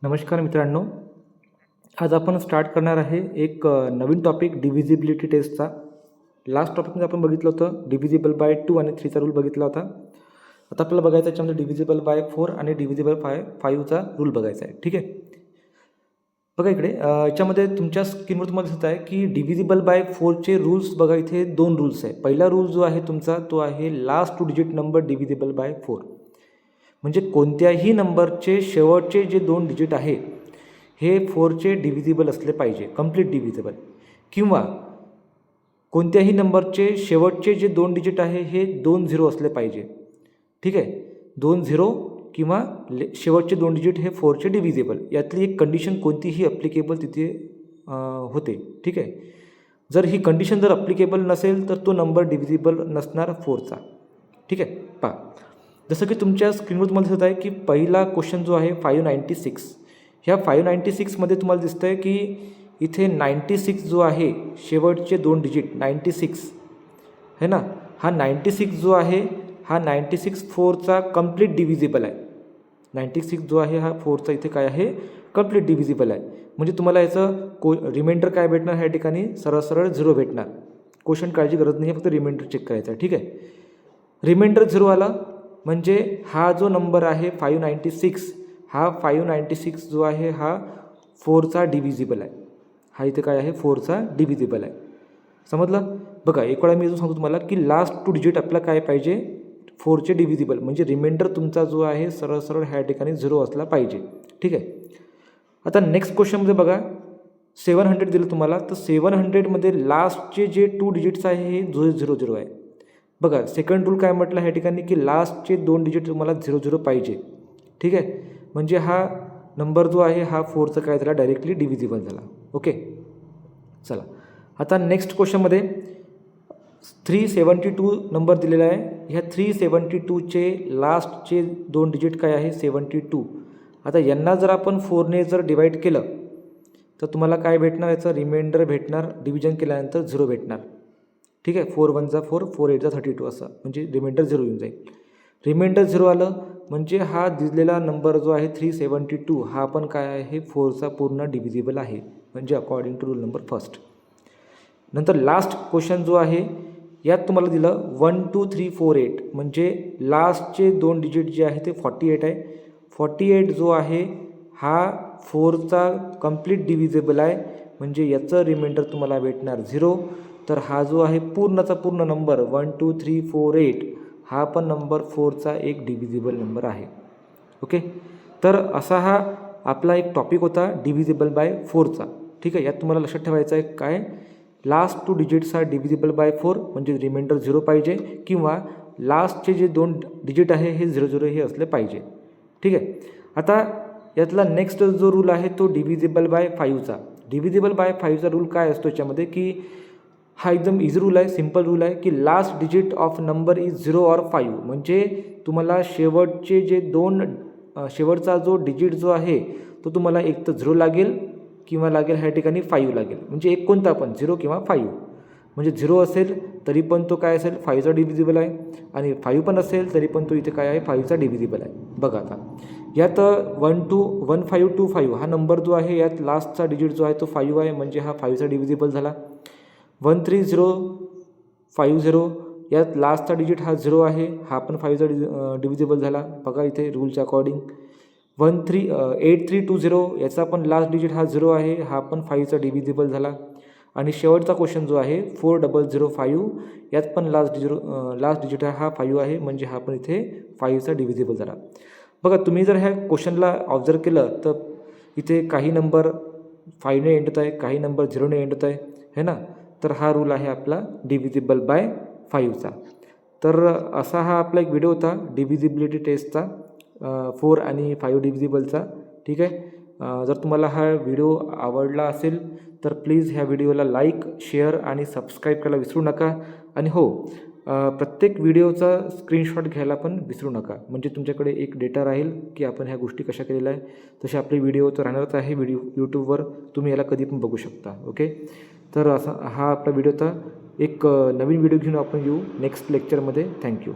नमस्कार मित्रांनो, आज आपण स्टार्ट करणार आहे एक नवीन टॉपिक डिव्हिजिबिलिटी टेस्टचा. लास्ट टॉपिकमध्ये आपण बघितलं होतं डिव्हिजिबल बाय 2 आणि 3चा रूल बघितला होता. आता आपल्याला बघायचं याच्यामध्ये डिव्हिजिबल बाय 4 आणि डिव्हिजिबल बाय 5चा रूल बघायचा आहे. ठीक आहे, बघा इकडे याच्यामध्ये तुमच्या स्क्रीनवर तुम्हाला दिसत आहे की डिव्हिजिबल बाय 4चे रूल्स. बघा इथे 2 रूल्स आहे. पहिला रूल जो आहे तुमचा तो आहे last 2 digit number divisible by 4. म्हणजे कोणत्याही नंबरचे शेवटचे जे 2 डिजिट आहे हे 4चे डिव्हिजिबल असले पाहिजे, कंप्लीट डिव्हिजिबल. किंवा कोणत्याही नंबरचे शेवटचे जे 2 डिजिट आहे हे 2 झिरो असले पाहिजे. ठीक आहे, 2 झिरो किंवा शेवटचे 2 डिजिट हे 4चे डिव्हिजिबल. यातली एक कंडिशन कोणतीही अप्लिकेबल तिथे होते. ठीक आहे, जर ही कंडिशन जर अप्लिकेबल नसेल तर तो नंबर डिव्हिजिबल नसणार 4चा. ठीक आहे, पहा जसं की तुमच्या स्क्रीनवर तुम्हाला दिसत आहे की पहिला क्वेश्चन जो आहे 596. ह्या 596मध्ये तुम्हाला दिसतं आहे की इथे 96 जो आहे शेवटचे 2 डिजिट 96 है ना, हा 96 जो आहे हा 96 4चा कंप्लीट डिव्हिजिबल आहे. 96 जो आहे हा 4चा इथे काय आहे, कंप्लीट डिव्हिजिबल आहे. म्हणजे तुम्हाला याचं रिमाइंडर काय भेटणार, ह्या ठिकाणी सरळ सरळ 0 भेटणार. क्वेश्चन काळजी गरज नाही आहे, फक्त रिमाइंडर चेक करायचा आहे. ठीक आहे, रिमाइंडर 0 आला म्हणजे हा जो नंबर आहे 596, हा 596 जो आहे हा 4चा डिव्हिजिबल आहे. हा इथे काय आहे, 4चा डिव्हिजिबल आहे. समजलं. बघा एक वेळा मी जो सांगतो तुम्हाला की लास्ट 2 डिजिट आपल्याला काय पाहिजे, 4चे डिव्हिजिबल. म्हणजे रिमाइंडर तुमचा जो आहे सरळ सरळ ह्या ठिकाणी 0 असला पाहिजे. ठीक आहे, आता नेक्स्ट क्वेश्चनमध्ये बघा 700 दिलं तुम्हाला, तर 700मध्ये लास्टचे जे 2 डिजिट्स आहे हे 000 आहे. बघा सेकंड रूल काय म्हटलं ह्या ठिकाणी की लास्टचे 2 डिजिट तुम्हाला 00 पाहिजे. ठीक आहे, म्हणजे हा नंबर जो आहे हा 4चा काय झाला, डायरेक्टली डिव्हिजिबल झाला. ओके, चला आता नेक्स्ट क्वेश्चनमध्ये 372 नंबर दिलेला आहे. ह्या 372चे लास्टचे 2 डिजिट काय आहे, 72. आता यांना जर आपण 4ने जर डिवाईड केलं तर तुम्हाला काय भेटणार, याचं रिमाइंडर भेटणार, डिव्हिजन केल्यानंतर 0 भेटणार. ठीक आहे, 4 1 4, 4 8 32 असं, म्हणजे रिमाइंडर 0 येऊन जाईल. रिमाइंडर 0 आलं म्हणजे हा दिलेला नंबर जो आहे 372 हा पण काय आहे, 4चा पूर्ण डिव्हिजिबल आहे. म्हणजे according to rule number first. नंतर लास्ट क्वेश्चन जो आहे यात तुम्हाला दिलं 1 2 3 4 8, म्हणजे लास्टचे 2 डिजिट जे आहे ते 48 आहे. 48 जो आहे हा 4चा कंप्लीट डिव्हिजिबल आहे. म्हणजे याचं रिमाइंडर तुम्हाला भेटणार 0. तर हा जो आहे पूर्णचा पूर्ण नंबर 1 2 3 4 8 हा पण नंबर 4चा एक डिव्हिजिबल नंबर आहे. ओके, तर असा हा आपला एक टॉपिक होता डिव्हिजिबल बाय 4चा. ठीक आहे, यात तुम्हाला लक्षात ठेवायचं आहे काय, लास्ट 2 डिजिट्स हा डिव्हिजिबल बाय 4 म्हणजे रिमाइंडर 0 पाहिजे, किंवा लास्टचे जे 2 डिजिट आहे हे 00 हे असले पाहिजे. ठीक आहे, आता यातला नेक्स्ट जो रूल आहे तो डिव्हिजिबल बाय 5चा. डिव्हिजिबल बाय 5चा रूल काय असतो याच्यामध्ये की हा एकदम इझी रूल आहे, सिम्पल रूल आहे की last digit of number is 0 or 5. म्हणजे तुम्हाला शेवटचे जे 2 शेवटचा जो डिजिट जो आहे तो तुम्हाला एक तर 0 लागेल किंवा लागेल ह्या ठिकाणी 5 लागेल. म्हणजे एक कोणता पण 0 किंवा 5. म्हणजे 0 असेल तरी पण तो काय असेल, 5चा डिव्हिजिबल आहे, आणि 5 पण असेल तरी पण तो इथे काय आहे, 5चा डिव्हिजिबल आहे. बघा आता यात 1525 हा नंबर जो आहे यात लास्टचा डिजिट जो आहे तो 5 आहे, म्हणजे हा 5चा डिव्हिजिबल झाला. 13050 यात लास्टचा डिजिट हा 0 आहे, हा पण 5चा डिव्हिजिबल झाला. बघा इथे रूलच्या अकॉर्डिंग. 8320 याचा पण लास्ट डिजिट हा 0 आहे, हा पण 5चा डिव्हिजिबल झाला. आणि शेवटचा क्वेश्चन जो आहे 4005 यात पण लास्ट डिजिट हा 5 आहे, म्हणजे हा पण इथे 5चा डिव्हिजिबल झाला. बघा तुम्ही जर ह्या क्वेश्चनला ऑब्झर्व केलं तर इथे काही नंबर 5ने एंड होत आहे, काही नंबर 0ने एंड होत आहे ना. तर हा रूल आहे आपला डिव्हिजिबल बाय 5चा. तर असा हा आपला एक व्हिडिओ होता डिव्हिजिबिलिटी टेस्टचा 4 आणि 5 डिव्हिजिबलचा. ठीक आहे, जर तुम्हाला हा व्हिडिओ आवडला असेल तर प्लीज ह्या व्हिडिओला लाईक, शेअर आणि सबस्क्राईब करायला विसरू नका. आणि हो, प्रत्येक व्हिडिओचा स्क्रीनशॉट घ्यायला पण विसरू नका, म्हणजे तुमच्याकडे एक डेटा राहील की आपण ह्या गोष्टी कशा केलेल्या आहे. तसे आपले व्हिडिओ तर राहणारच आहे यूट्यूबवर, तुम्ही याला कधी पण बघू शकता. ओके, तर असा हा आपला व्हिडिओ होता. एक नवीन व्हिडिओ घेऊन आपण येऊ नेक्स्ट लेक्चरमध्ये. थँक्यू.